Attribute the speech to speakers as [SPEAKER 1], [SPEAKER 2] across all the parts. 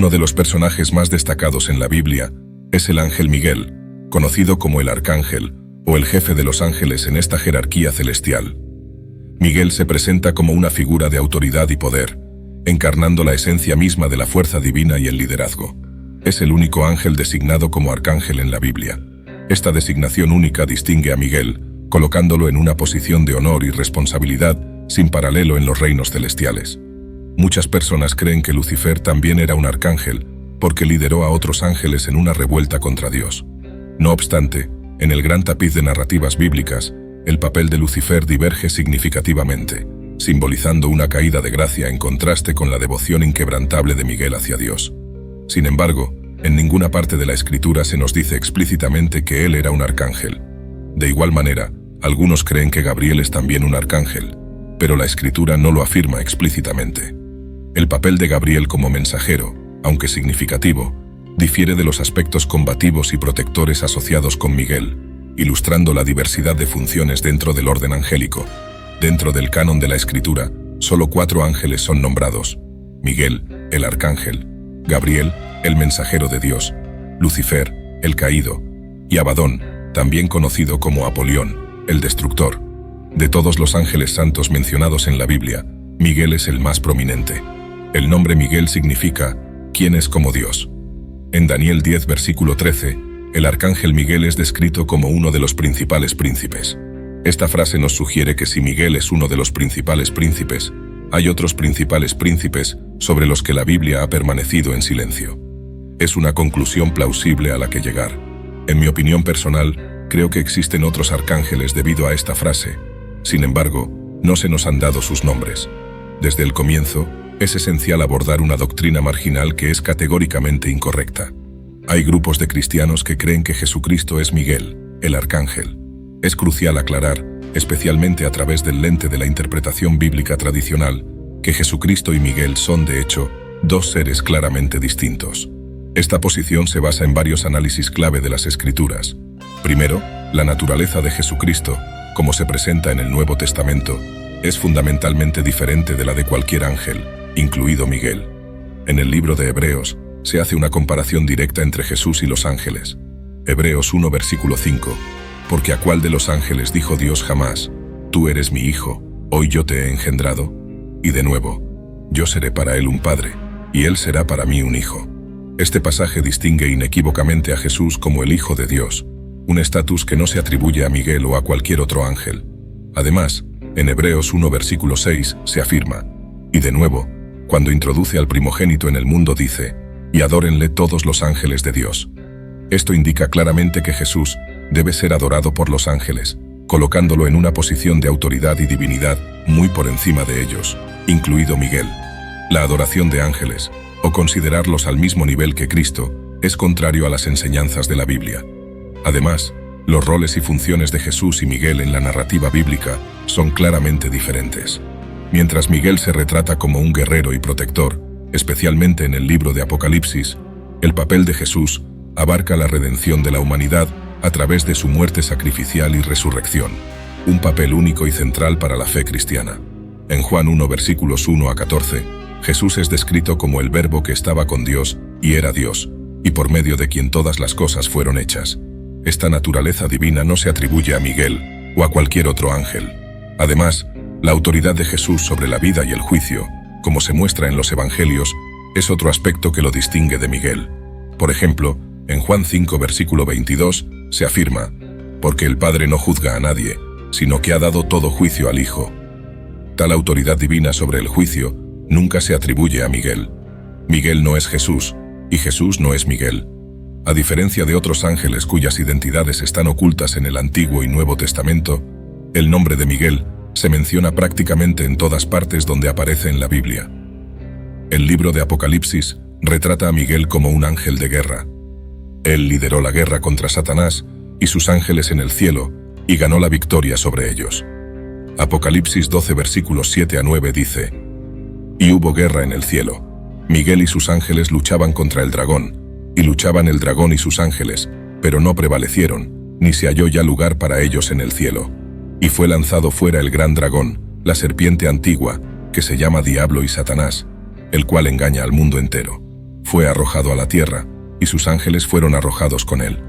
[SPEAKER 1] Uno de los personajes más destacados en la Biblia es el ángel Miguel, conocido como el arcángel o el jefe de los ángeles en esta jerarquía celestial. Miguel se presenta como una figura de autoridad y poder, encarnando la esencia misma de la fuerza divina y el liderazgo. Es el único ángel designado como arcángel en la Biblia. Esta designación única distingue a Miguel, colocándolo en una posición de honor y responsabilidad sin paralelo en los reinos celestiales. Muchas personas creen que Lucifer también era un arcángel, porque lideró a otros ángeles en una revuelta contra Dios. No obstante, en el gran tapiz de narrativas bíblicas, el papel de Lucifer diverge significativamente, simbolizando una caída de gracia en contraste con la devoción inquebrantable de Miguel hacia Dios. Sin embargo, en ninguna parte de la Escritura se nos dice explícitamente que él era un arcángel. De igual manera, algunos creen que Gabriel es también un arcángel, pero la Escritura no lo afirma explícitamente. El papel de Gabriel como mensajero, aunque significativo, difiere de los aspectos combativos y protectores asociados con Miguel, ilustrando la diversidad de funciones dentro del orden angélico. Dentro del canon de la Escritura, solo 4 ángeles son nombrados: Miguel, el arcángel; Gabriel, el mensajero de Dios; Lucifer, el caído; y Abadón, también conocido como Apolión, el destructor. De todos los ángeles santos mencionados en la Biblia, Miguel es el más prominente. El nombre Miguel significa «¿Quién es como Dios?». En Daniel 10, versículo 13, el arcángel Miguel es descrito como uno de los principales príncipes. Esta frase nos sugiere que si Miguel es uno de los principales príncipes, hay otros principales príncipes sobre los que la Biblia ha permanecido en silencio. Es una conclusión plausible a la que llegar. En mi opinión personal, creo que existen otros arcángeles debido a esta frase. Sin embargo, no se nos han dado sus nombres. Desde el comienzo, es esencial abordar una doctrina marginal que es categóricamente incorrecta. Hay grupos de cristianos que creen que Jesucristo es Miguel, el arcángel. Es crucial aclarar, especialmente a través del lente de la interpretación bíblica tradicional, que Jesucristo y Miguel son, de hecho, 2 seres claramente distintos. Esta posición se basa en varios análisis clave de las Escrituras. Primero, la naturaleza de Jesucristo, como se presenta en el Nuevo Testamento, es fundamentalmente diferente de la de cualquier ángel, incluido Miguel. En el libro de Hebreos, se hace una comparación directa entre Jesús y los ángeles. Hebreos 1, versículo 5. Porque ¿a cuál de los ángeles dijo Dios jamás: «Tú eres mi hijo, hoy yo te he engendrado»? Y de nuevo: «Yo seré para él un padre, y él será para mí un hijo». Este pasaje distingue inequívocamente a Jesús como el Hijo de Dios, un estatus que no se atribuye a Miguel o a cualquier otro ángel. Además, en Hebreos 1, versículo 6, se afirma: «Y de nuevo, cuando introduce al primogénito en el mundo dice: y adórenle todos los ángeles de Dios». Esto indica claramente que Jesús debe ser adorado por los ángeles, colocándolo en una posición de autoridad y divinidad muy por encima de ellos, incluido Miguel. La adoración de ángeles, o considerarlos al mismo nivel que Cristo, es contrario a las enseñanzas de la Biblia. Además, los roles y funciones de Jesús y Miguel en la narrativa bíblica son claramente diferentes. Mientras Miguel se retrata como un guerrero y protector, especialmente en el libro de Apocalipsis, el papel de Jesús abarca la redención de la humanidad a través de su muerte sacrificial y resurrección, un papel único y central para la fe cristiana. En Juan 1, versículos 1 a 14, Jesús es descrito como el Verbo que estaba con Dios y era Dios, y por medio de quien todas las cosas fueron hechas. Esta naturaleza divina no se atribuye a Miguel o a cualquier otro ángel. Además, la autoridad de Jesús sobre la vida y el juicio, como se muestra en los Evangelios, es otro aspecto que lo distingue de Miguel. Por ejemplo, en Juan 5, versículo 22, se afirma: «Porque el Padre no juzga a nadie, sino que ha dado todo juicio al Hijo». Tal autoridad divina sobre el juicio nunca se atribuye a Miguel. Miguel no es Jesús, y Jesús no es Miguel. A diferencia de otros ángeles cuyas identidades están ocultas en el Antiguo y Nuevo Testamento, el nombre de Miguel se menciona prácticamente en todas partes donde aparece en la Biblia. El libro de Apocalipsis retrata a Miguel como un ángel de guerra. Él lideró la guerra contra Satanás y sus ángeles en el cielo y ganó la victoria sobre ellos. Apocalipsis 12, versículos 7 a 9 dice: «Y hubo guerra en el cielo. Miguel y sus ángeles luchaban contra el dragón, y luchaban el dragón y sus ángeles, pero no prevalecieron, ni se halló ya lugar para ellos en el cielo. Y fue lanzado fuera el gran dragón, la serpiente antigua, que se llama Diablo y Satanás, el cual engaña al mundo entero. fue arrojado a la tierra, y sus ángeles fueron arrojados con él.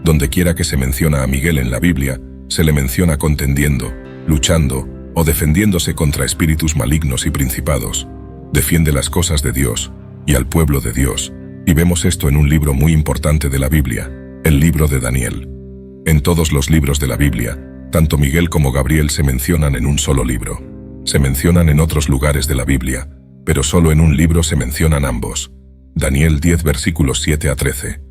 [SPEAKER 1] Dondequiera que se menciona a Miguel en la Biblia, se le menciona contendiendo, luchando o defendiéndose contra espíritus malignos y principados. Defiende las cosas de Dios y al pueblo de Dios, y vemos esto en un libro muy importante de la Biblia, el libro de Daniel. En todos los libros de la Biblia, tanto Miguel como Gabriel se mencionan en un solo libro. Se mencionan en otros lugares de la Biblia, pero solo en un libro se mencionan ambos. Daniel 10 versículos 7 a 13.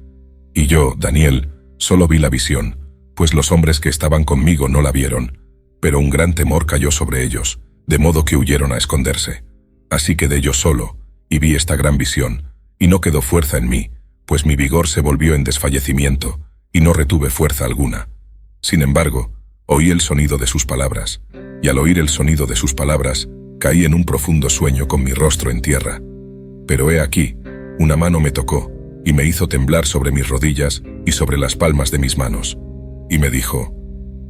[SPEAKER 1] Y yo, Daniel, solo vi la visión, pues los hombres que estaban conmigo no la vieron, pero un gran temor cayó sobre ellos, de modo que huyeron a esconderse. Así quedé yo solo, y vi esta gran visión, y no quedó fuerza en mí, pues mi vigor se volvió en desfallecimiento, y no retuve fuerza alguna. Sin embargo, oí el sonido de sus palabras, y al oír el sonido de sus palabras, caí en un profundo sueño con mi rostro en tierra. Pero he aquí, una mano me tocó, y me hizo temblar sobre mis rodillas y sobre las palmas de mis manos. Y me dijo: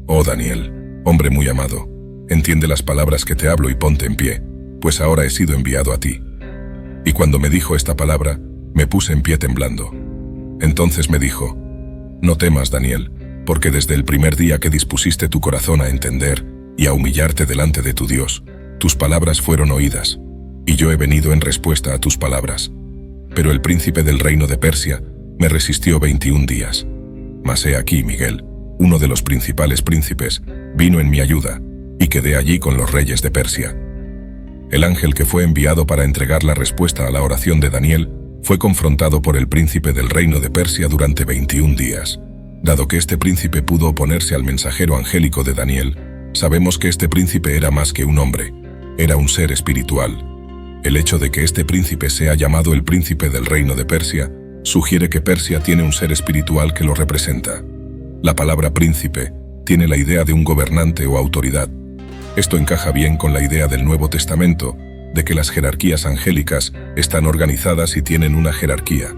[SPEAKER 1] «Oh Daniel, hombre muy amado, entiende las palabras que te hablo y ponte en pie, pues ahora he sido enviado a ti». Y cuando me dijo esta palabra, me puse en pie temblando. Entonces me dijo: «No temas, Daniel, porque desde el primer día que dispusiste tu corazón a entender y a humillarte delante de tu Dios, tus palabras fueron oídas, y yo he venido en respuesta a tus palabras. Pero el príncipe del reino de Persia me resistió 21 días. Mas he aquí, Miguel, uno de los principales príncipes, vino en mi ayuda, y quedé allí con los reyes de Persia». El ángel que fue enviado para entregar la respuesta a la oración de Daniel fue confrontado por el príncipe del reino de Persia durante 21 días. Dado que este príncipe pudo oponerse al mensajero angélico de Daniel, sabemos que este príncipe era más que un hombre, era un ser espiritual. El hecho de que este príncipe sea llamado el príncipe del reino de Persia sugiere que Persia tiene un ser espiritual que lo representa. La palabra príncipe tiene la idea de un gobernante o autoridad. Esto encaja bien con la idea del Nuevo Testamento, de que las jerarquías angélicas están organizadas y tienen una jerarquía.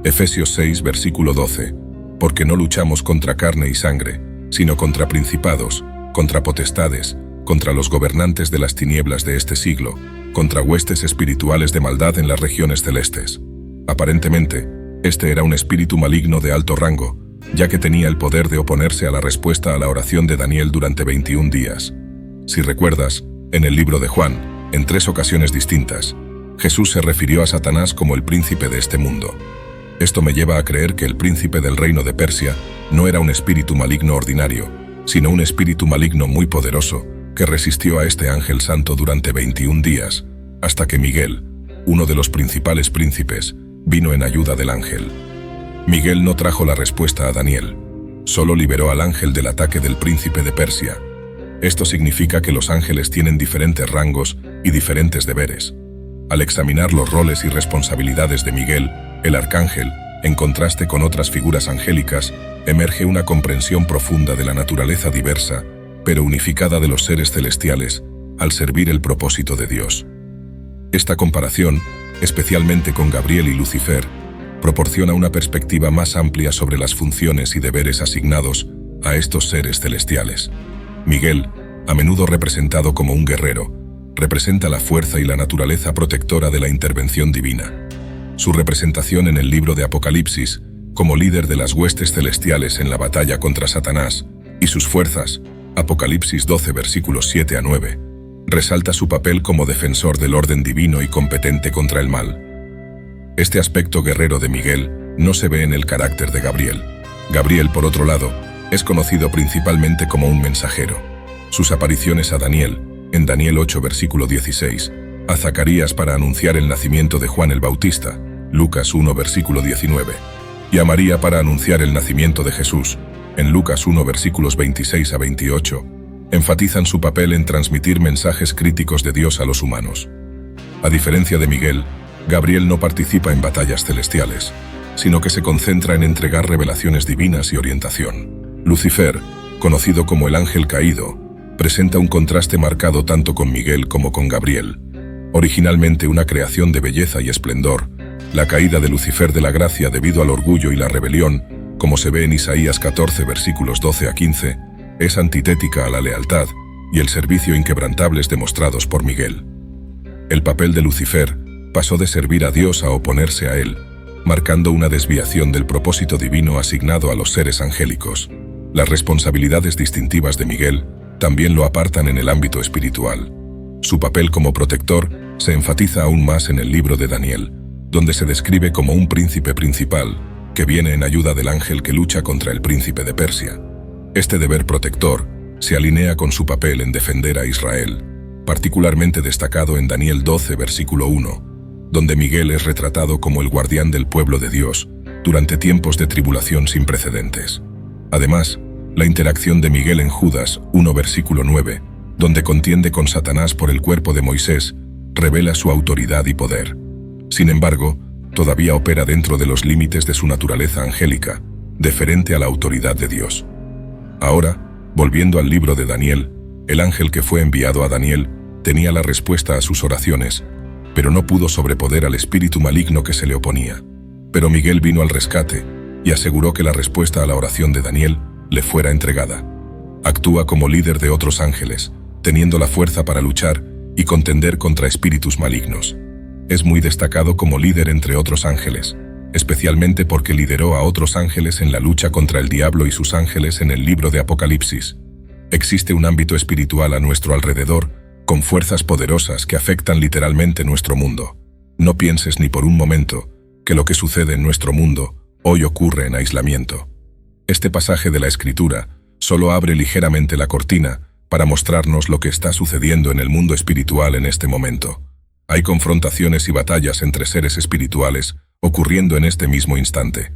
[SPEAKER 1] Efesios 6, versículo 12. Porque no luchamos contra carne y sangre, sino contra principados, contra potestades, contra los gobernantes de las tinieblas de este siglo, contra huestes espirituales de maldad en las regiones celestes. Aparentemente, este era un espíritu maligno de alto rango, ya que tenía el poder de oponerse a la respuesta a la oración de Daniel durante 21 días. Si recuerdas, en el libro de Juan, en 3 ocasiones distintas, Jesús se refirió a Satanás como el príncipe de este mundo. Esto me lleva a creer que el príncipe del reino de Persia no era un espíritu maligno ordinario, sino un espíritu maligno muy poderoso que resistió a este ángel santo durante 21 días, hasta que Miguel, uno de los principales príncipes, vino en ayuda del ángel. Miguel no trajo la respuesta a Daniel, solo liberó al ángel del ataque del príncipe de Persia. Esto significa que los ángeles tienen diferentes rangos y diferentes deberes. Al examinar los roles y responsabilidades de Miguel, el arcángel, en contraste con otras figuras angélicas, emerge una comprensión profunda de la naturaleza diversa, pero unificada de los seres celestiales, al servir el propósito de Dios. Esta comparación, especialmente con Gabriel y Lucifer, proporciona una perspectiva más amplia sobre las funciones y deberes asignados a estos seres celestiales. Miguel, a menudo representado como un guerrero, representa la fuerza y la naturaleza protectora de la intervención divina. Su representación en el libro de Apocalipsis, como líder de las huestes celestiales en la batalla contra Satanás y sus fuerzas, Apocalipsis 12 versículos 7 a 9, resalta su papel como defensor del orden divino y competente contra el mal. Este aspecto guerrero de Miguel no se ve en el carácter de Gabriel. Gabriel, por otro lado, es conocido principalmente como un mensajero. Sus apariciones a Daniel, en Daniel 8 versículo 16, a Zacarías para anunciar el nacimiento de Juan el Bautista, Lucas 1 versículo 19, y a María para anunciar el nacimiento de Jesús, en Lucas 1 versículos 26 a 28, enfatizan su papel en transmitir mensajes críticos de Dios a los humanos. A diferencia de Miguel, Gabriel no participa en batallas celestiales, sino que se concentra en entregar revelaciones divinas y orientación. Lucifer, conocido como el ángel caído, presenta un contraste marcado tanto con Miguel como con Gabriel. Originalmente una creación de belleza y esplendor, la caída de Lucifer de la gracia debido al orgullo y la rebelión, como se ve en Isaías 14 versículos 12 a 15, es antitética a la lealtad y el servicio inquebrantables demostrados por Miguel. El papel de Lucifer pasó de servir a Dios a oponerse a él, marcando una desviación del propósito divino asignado a los seres angélicos. Las responsabilidades distintivas de Miguel también lo apartan en el ámbito espiritual. Su papel como protector se enfatiza aún más en el libro de Daniel, donde se describe como un príncipe principal que viene en ayuda del ángel que lucha contra el príncipe de Persia. Este deber protector se alinea con su papel en defender a Israel, particularmente destacado en Daniel 12, versículo 1, donde Miguel es retratado como el guardián del pueblo de Dios durante tiempos de tribulación sin precedentes. Además, la interacción de Miguel en Judas 1, versículo 9, donde contiende con Satanás por el cuerpo de Moisés, revela su autoridad y poder. Sin embargo, todavía opera dentro de los límites de su naturaleza angélica, deferente a la autoridad de Dios. Ahora, volviendo al libro de Daniel, el ángel que fue enviado a Daniel tenía la respuesta a sus oraciones, pero no pudo sobreponer al espíritu maligno que se le oponía. Pero Miguel vino al rescate y aseguró que la respuesta a la oración de Daniel le fuera entregada. Actúa como líder de otros ángeles, teniendo la fuerza para luchar y contender contra espíritus malignos. Es muy destacado como líder entre otros ángeles, especialmente porque lideró a otros ángeles en la lucha contra el diablo y sus ángeles en el libro de Apocalipsis. Existe un ámbito espiritual a nuestro alrededor, con fuerzas poderosas que afectan literalmente nuestro mundo. No pienses ni por un momento que lo que sucede en nuestro mundo hoy ocurre en aislamiento. Este pasaje de la Escritura solo abre ligeramente la cortina para mostrarnos lo que está sucediendo en el mundo espiritual en este momento. Hay confrontaciones y batallas entre seres espirituales ocurriendo en este mismo instante.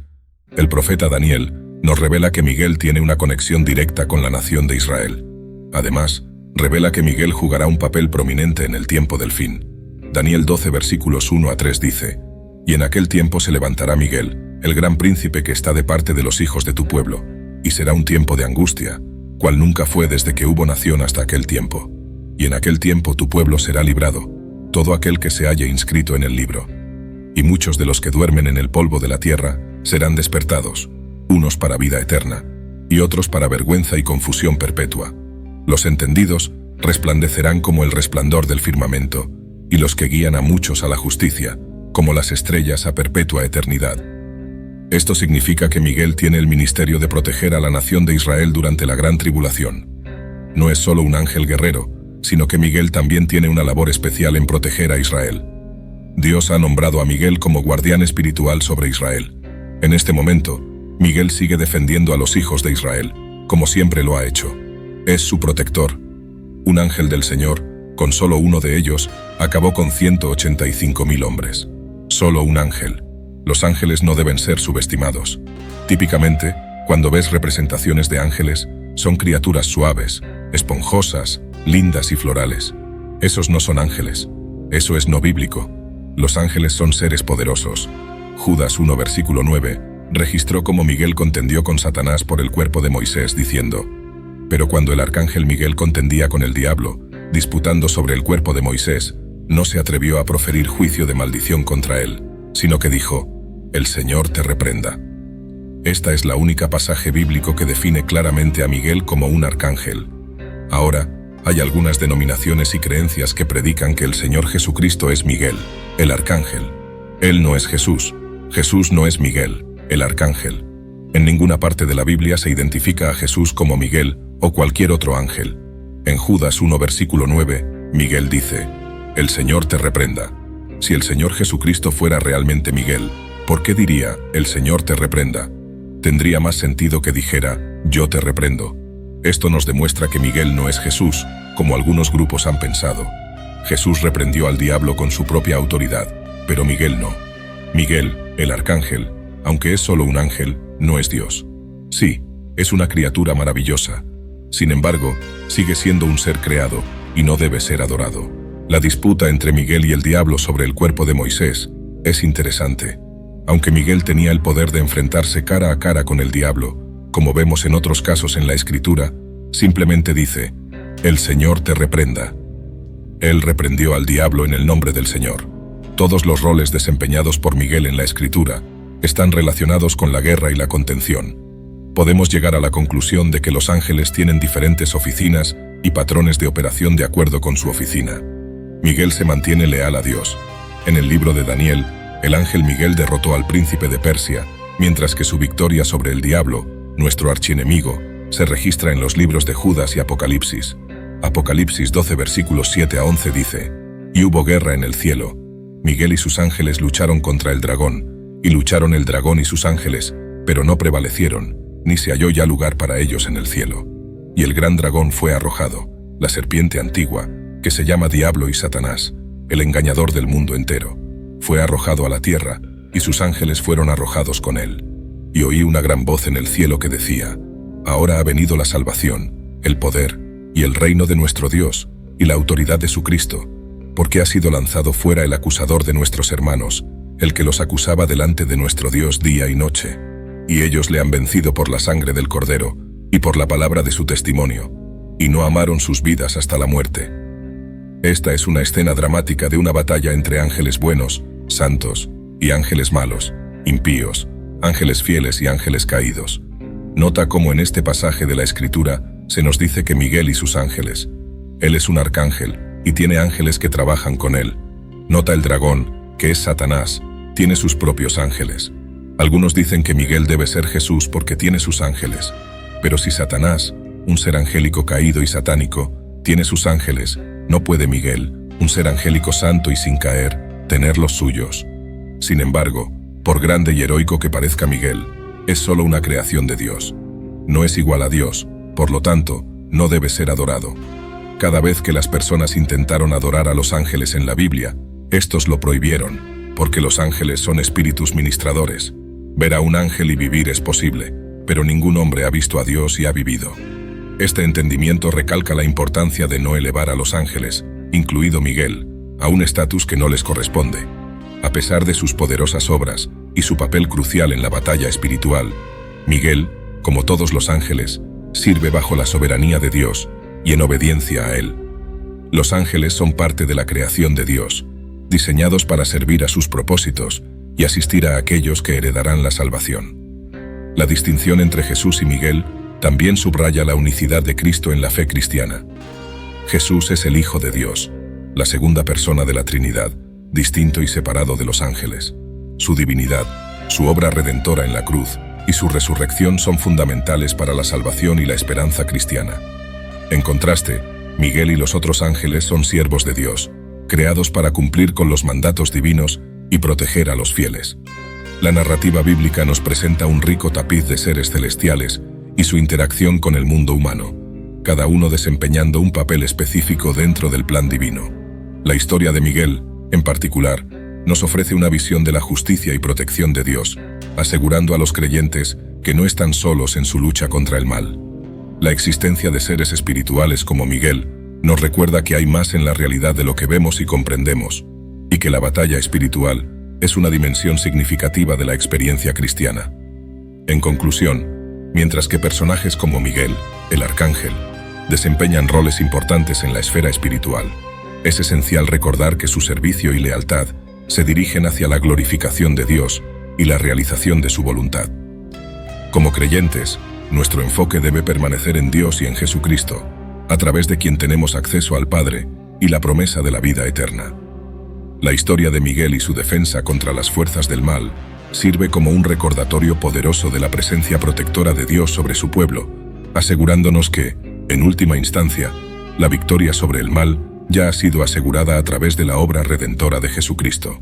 [SPEAKER 1] El profeta Daniel nos revela que Miguel tiene una conexión directa con la nación de Israel. Además, revela que Miguel jugará un papel prominente en el tiempo del fin. Daniel 12 versículos 1 a 3 dice: «Y en aquel tiempo se levantará Miguel, el gran príncipe que está de parte de los hijos de tu pueblo, y será un tiempo de angustia, cual nunca fue desde que hubo nación hasta aquel tiempo. Y en aquel tiempo tu pueblo será librado, todo aquel que se halle inscrito en el libro. Y muchos de los que duermen en el polvo de la tierra serán despertados, unos para vida eterna, y otros para vergüenza y confusión perpetua. Los entendidos resplandecerán como el resplandor del firmamento, y los que guían a muchos a la justicia, como las estrellas a perpetua eternidad». Esto significa que Miguel tiene el ministerio de proteger a la nación de Israel durante la gran tribulación. No es solo un ángel guerrero, sino que Miguel también tiene una labor especial en proteger a Israel. Dios ha nombrado a Miguel como guardián espiritual sobre Israel. En este momento, Miguel sigue defendiendo a los hijos de Israel, como siempre lo ha hecho. Es su protector. Un ángel del Señor, con solo uno de ellos, acabó con 185.000 hombres. Solo un ángel. Los ángeles no deben ser subestimados. Típicamente, cuando ves representaciones de ángeles, son criaturas suaves, esponjosas, lindas y florales. Esos no son ángeles. Eso es no bíblico. Los ángeles son seres poderosos. Judas 1 versículo 9 registró cómo Miguel contendió con Satanás por el cuerpo de Moisés, diciendo: «Pero cuando el arcángel Miguel contendía con el diablo, disputando sobre el cuerpo de Moisés, no se atrevió a proferir juicio de maldición contra él, sino que dijo: El Señor te reprenda». Esta es la única pasaje bíblico que define claramente a Miguel como un arcángel. Ahora, hay algunas denominaciones y creencias que predican que el Señor Jesucristo es Miguel, el arcángel. Él no es Jesús. Jesús no es Miguel, el arcángel. En ninguna parte de la Biblia se identifica a Jesús como Miguel o cualquier otro ángel. En Judas 1 versículo 9, Miguel dice: «El Señor te reprenda». Si el Señor Jesucristo fuera realmente Miguel, ¿por qué diría: «El Señor te reprenda»? Tendría más sentido que dijera: «Yo te reprendo». Esto nos demuestra que Miguel no es Jesús, como algunos grupos han pensado. Jesús reprendió al diablo con su propia autoridad, pero Miguel no. Miguel, el arcángel, aunque es solo un ángel, no es Dios. Sí, es una criatura maravillosa. Sin embargo, sigue siendo un ser creado y no debe ser adorado. La disputa entre Miguel y el diablo sobre el cuerpo de Moisés es interesante. Aunque Miguel tenía el poder de enfrentarse cara a cara con el diablo, como vemos en otros casos en la Escritura, simplemente dice: «El Señor te reprenda». Él reprendió al diablo en el nombre del Señor. Todos los roles desempeñados por Miguel en la Escritura están relacionados con la guerra y la contención. Podemos llegar a la conclusión de que los ángeles tienen diferentes oficinas y patrones de operación de acuerdo con su oficina. Miguel se mantiene leal a Dios. En el libro de Daniel, el ángel Miguel derrotó al príncipe de Persia, mientras que su victoria sobre el diablo, nuestro archienemigo, se registra en los libros de Judas y Apocalipsis. Apocalipsis 12 versículos 7 a 11 dice: «Y hubo guerra en el cielo. Miguel y sus ángeles lucharon contra el dragón, y lucharon el dragón y sus ángeles, pero no prevalecieron, ni se halló ya lugar para ellos en el cielo. Y el gran dragón fue arrojado, la serpiente antigua, que se llama Diablo y Satanás, el engañador del mundo entero. Fue arrojado a la tierra, y sus ángeles fueron arrojados con él. Y oí una gran voz en el cielo que decía: Ahora ha venido la salvación, el poder, y el reino de nuestro Dios, y la autoridad de su Cristo, porque ha sido lanzado fuera el acusador de nuestros hermanos, el que los acusaba delante de nuestro Dios día y noche. Y ellos le han vencido por la sangre del Cordero, y por la palabra de su testimonio, y no amaron sus vidas hasta la muerte». Esta es una escena dramática de una batalla entre ángeles buenos, santos, y ángeles malos, impíos, ángeles fieles y ángeles caídos. Nota cómo en este pasaje de la Escritura se nos dice que Miguel y sus ángeles. Él es un arcángel, y tiene ángeles que trabajan con él. Nota el dragón, que es Satanás, tiene sus propios ángeles. Algunos dicen que Miguel debe ser Jesús porque tiene sus ángeles. Pero si Satanás, un ser angélico caído y satánico, tiene sus ángeles, no puede Miguel, un ser angélico santo y sin caer, tener los suyos. Sin embargo, por grande y heroico que parezca Miguel, es solo una creación de Dios. No es igual a Dios, por lo tanto, no debe ser adorado. Cada vez que las personas intentaron adorar a los ángeles en la Biblia, estos lo prohibieron, porque los ángeles son espíritus ministradores. Ver a un ángel y vivir es posible, pero ningún hombre ha visto a Dios y ha vivido. Este entendimiento recalca la importancia de no elevar a los ángeles, incluido Miguel, a un estatus que no les corresponde. A pesar de sus poderosas obras y su papel crucial en la batalla espiritual, Miguel, como todos los ángeles, sirve bajo la soberanía de Dios y en obediencia a Él. Los ángeles son parte de la creación de Dios, diseñados para servir a sus propósitos y asistir a aquellos que heredarán la salvación. La distinción entre Jesús y Miguel también subraya la unicidad de Cristo en la fe cristiana. Jesús es el Hijo de Dios, la segunda persona de la Trinidad, distinto y separado de los ángeles. Su divinidad, su obra redentora en la cruz y su resurrección son fundamentales para la salvación y la esperanza cristiana. En contraste, Miguel y los otros ángeles son siervos de Dios, creados para cumplir con los mandatos divinos y proteger a los fieles. La narrativa bíblica nos presenta un rico tapiz de seres celestiales y su interacción con el mundo humano, cada uno desempeñando un papel específico dentro del plan divino. La historia de Miguel, en particular, nos ofrece una visión de la justicia y protección de Dios, asegurando a los creyentes que no están solos en su lucha contra el mal. La existencia de seres espirituales como Miguel nos recuerda que hay más en la realidad de lo que vemos y comprendemos, y que la batalla espiritual es una dimensión significativa de la experiencia cristiana. En conclusión, mientras que personajes como Miguel, el arcángel, desempeñan roles importantes en la esfera espiritual, es esencial recordar que su servicio y lealtad se dirigen hacia la glorificación de Dios y la realización de su voluntad. Como creyentes, nuestro enfoque debe permanecer en Dios y en Jesucristo, a través de quien tenemos acceso al Padre y la promesa de la vida eterna. La historia de Miguel y su defensa contra las fuerzas del mal sirve como un recordatorio poderoso de la presencia protectora de Dios sobre su pueblo, asegurándonos que, en última instancia, la victoria sobre el mal ya ha sido asegurada a través de la obra redentora de Jesucristo.